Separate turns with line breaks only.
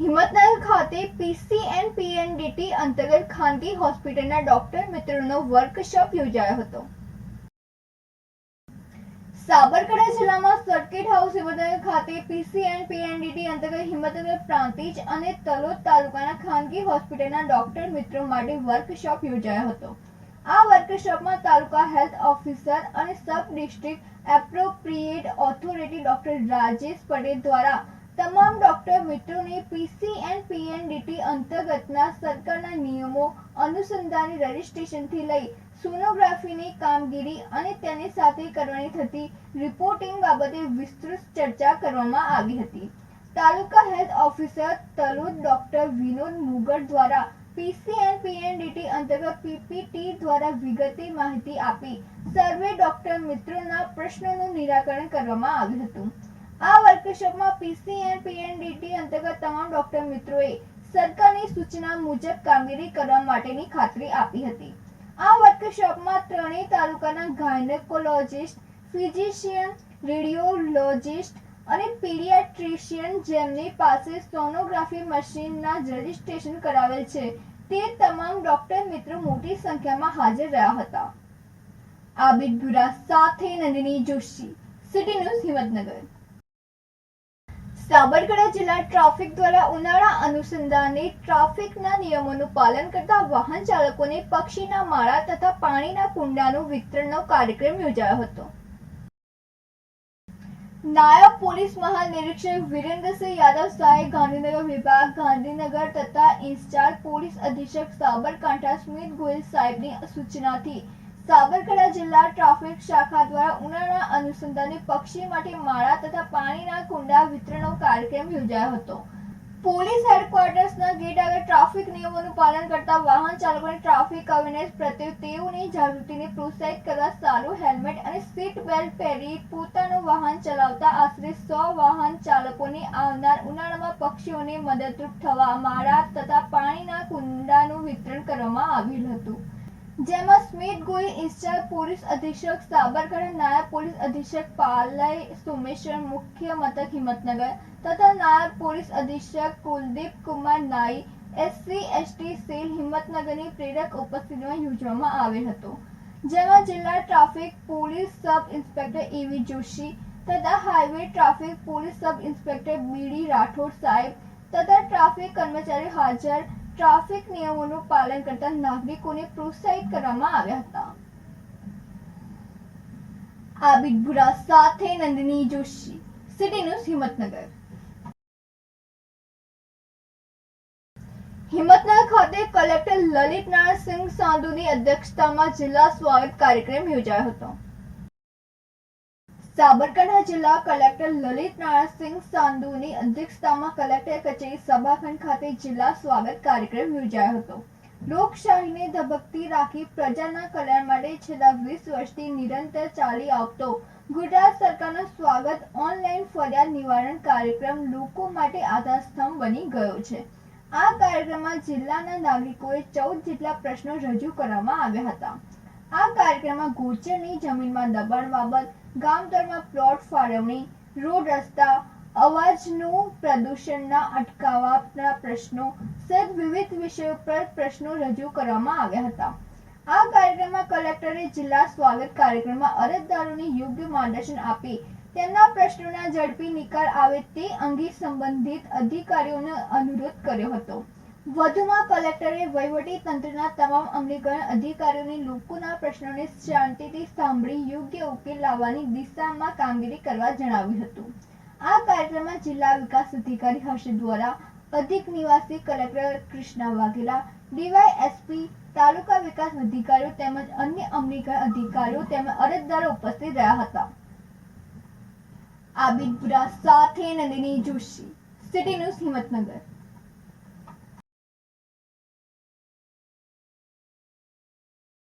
હિંમતનગર ખાતે PCNPNDT અંતર્ગત ખાનગી હોસ્પિટલના ડોક્ટર મિત્રોનો વર્કશોપ યોજાયો હતો. સાબરકાંઠા જિલ્લામાં સર્કિટ હાઉસ હિંમતનગર ખાતે PCNPNDT અંતર્ગત હિંમતનગર પ્રાંતિજ અને તલોદ તાલુકાના ખાનગી હોસ્પિટલના ડોક્ટર મિત્રો માટે વર્કશોપ યોજાયો હતો. આ વર્કશોપમાં તાલુકા હેલ્થ ઓફિસર અને sub district appropriate authority doctor Rajesh Patel દ્વારા તમામ ડોક્ટર મિત્રોને PCNPNDT અંતર્ગતના સરકારના નિયમો અનુસંધાને રજિસ્ટ્રેશનથી લઈ સોનોગ્રાફીની કામગીરી અને તેની સાથે કરવાની થતી રિપોર્ટિંગ બાબતે વિસ્તૃત ચર્ચા કરવામાં આવી હતી. Taluka health officer Talod doctor Vinod Mugar દ્વારા PCNPNDT અંતર્ગત PPT દ્વારા વિગતે માહિતી આપી સર્વે ડોક્ટર મિત્રોના પ્રશ્નોનું નિરાકરણ કરવામાં આવ્યું હતું. આ વર્કશોપમાં PCNPNDT અંતર્ગત તમામ ડોક્ટર મિત્રોએ સરકારની સૂચના મુજબ કામગીરી કરવા માટેની ખાતરી આપી હતી. આ વર્કશોપમાં ત્રણેય તાલુકાના ગાયનેકોલોજિસ્ટ, ફિઝિશિયન, રેડિયોલોજિસ્ટ અને પીડિયાટ્રિશિયન જેમની પાસે સોનોગ્રાફી મશીનના રજિસ્ટ્રેશન કરાવેલ છે તે તમામ ડોક્ટર મિત્રો મોટી સંખ્યામાં હાજર રહ્યા હતા. આબિદ ગુરા સાથે નંદિની જોશી, સિટી ન્યૂઝ હિંમતનગર. સાબરકાંઠા જિલ્લા ટ્રાફિક દ્વારા ઉનાળા અનુસંધાને ટ્રાફિકના નિયમોનું પાલન કરતા વાહન ચાલકોને પક્ષીના માળા તથા પાણીના કુંડાનું વિતરણનો કાર્યક્રમ યોજાયો હતો. નાયબ પોલીસ મહાનિરીક્ષક વિરેન્દ્રસિંહ યાદવ સાહેબ ગાંધીનગર વિભાગ ગાંધીનગર તથા ઇન્ચાર્જ પોલીસ અધિક્ષક સાબરકાંઠા સ્મિત ગોયલ સાહેબની સૂચનાથી સાબરકાંઠા જિલ્લા ટ્રાફિક શાખા દ્વારા ઉનાળા અનુસંધાને પક્ષી માટે માળા તથા પાણીના કુંડા વિતરણનો કાર્યક્રમ યોજાયો હતો. પોલીસ હેડક્વાર્ટર્સના ગેટ આગળ ટ્રાફિક નિયમોનું પાલન કરતા વાહન ચાલકોને ટ્રાફિક અવેરનેસ પ્રત્યે તેઓની જાગૃતિને પ્રોત્સાહિત કરવા સારું હેલ્મેટ અને સીટ બેલ્ટ પહેરી પોતાનું વાહન ચલાવતા આશરે 100 વાહન ચાલકોને આવનાર ઉનાળામાં પક્ષીઓને મદદરૂપ થવા માળા તથા પાણીના કુંડાનું વિતરણ કરવામાં આવ્યું હતું. જેમાં સ્મિત ગોયલ ઇન્ચાર્જ પોલીસ અધિક્ષક સાબરકાંઠા, નાયબ પોલીસ અધિક્ષક પાલય સોમેશ્વર મુખ્ય મથક હિંમતનગર તથા નાયબ પોલીસ અધિક્ષક કુલદીપ કુમાર નાઈ SC/ST સેલ હિંમતનગરની પ્રેરક ઉપસ્થિતિમાં યોજવામાં આવેલ હતો. જેમાં જિલ્લા traffic police sub inspector EV Joshi તથા highway traffic police sub inspector BD Rathod સાહેબ તથા ટ્રાફિક કર્મચારીઓ હાજર ટ્રાફિક નિયમોનું પાલન કરતા નાગરિકોને પ્રોત્સાહિત કરવામાં આવ્યા હતા. આબિદ ગુરા સાથે નંદિની જોશી, સિટી ન્યૂઝ હિંમતનગર. હિંમતનગર ખાતે કલેક્ટર લલિત નારાયણસિંહ સાંધુની અધ્યક્ષતામાં જિલ્લા સ્વાગત કાર્યક્રમ યોજાયો હતો. સાબરકાંઠા જિલ્લા કલેક્ટર લલિત નારાયણસિંહ સાંધુની અધ્યક્ષતામાં કલેક્ટર કચેરી સભાખંડ ખાતે જિલ્લા સ્વાગત કાર્યક્રમ યોજાયો હતો. લોકશાહીને ધબકતી રાખી પ્રજાના કલ્યાણ માટે છેલ્લા 20 વર્ષથી નિરંતર ચાલી આવતો ગુજરાત સરકારનો સ્વાગત ઓનલાઈન ફરિયાદ નિવારણ કાર્યક્રમ લોકો માટે આધારસ્તંભ બની ગયો છે. આ કાર્યક્રમમાં જિલ્લાના નાગરિકોએ 14 જેટલા પ્રશ્નો રજૂ કરવામાં આવ્યા હતા. આ કાર્યક્રમમાં ગોચરની જમીનમાં દબાણ બાબત, ગામતળમાં પ્લોટ ફાળવણી, રોડ રસ્તા, અવાજનું પ્રદૂષણના અટકાવવાના પ્રશ્નો સહિત વિવિધ વિષયો પર પ્રશ્નો રજૂ કરવામાં આવ્યા હતા. આ કાર્યક્રમમાં કલેક્ટરે જિલ્લા સ્વાગત કાર્યક્રમમાં અરજદારોને યોગ્ય માર્ગદર્શન આપી તેમના પ્રશ્નોના ઝડપી નિકાલ આવે તે અંગે સંબંધિત અધિકારીઓને અનુરોધ કર્યો હતો. વધુમાં કલેક્ટરે વહીવટી તંત્રના તમામ અમલીકરણ અધિકારીઓને લોકોના પ્રશ્નોને શાંતિથી સાંભળી યોગ્ય ઉકેલ લાવવાની દિશામાં કામગીરી કરવા જણાવ્યું હતું. આ કાર્યક્રમમાં જિલ્લા વિકાસ અધિકારી હર્ષદ દ્વારા, અધિક નિવાસી કલેક્ટર કૃષ્ણા વાઘેલા, DYSP, તાલુકા વિકાસ અધિકારીઓ તેમજ અન્ય અમલીકરણ અધિકારીઓ તેમજ અરજદારો ઉપસ્થિત રહ્યા હતા. આબિદ ગુરા સાથે નંદિની જોશી, સિટી ન્યૂઝ હિંમતનગર.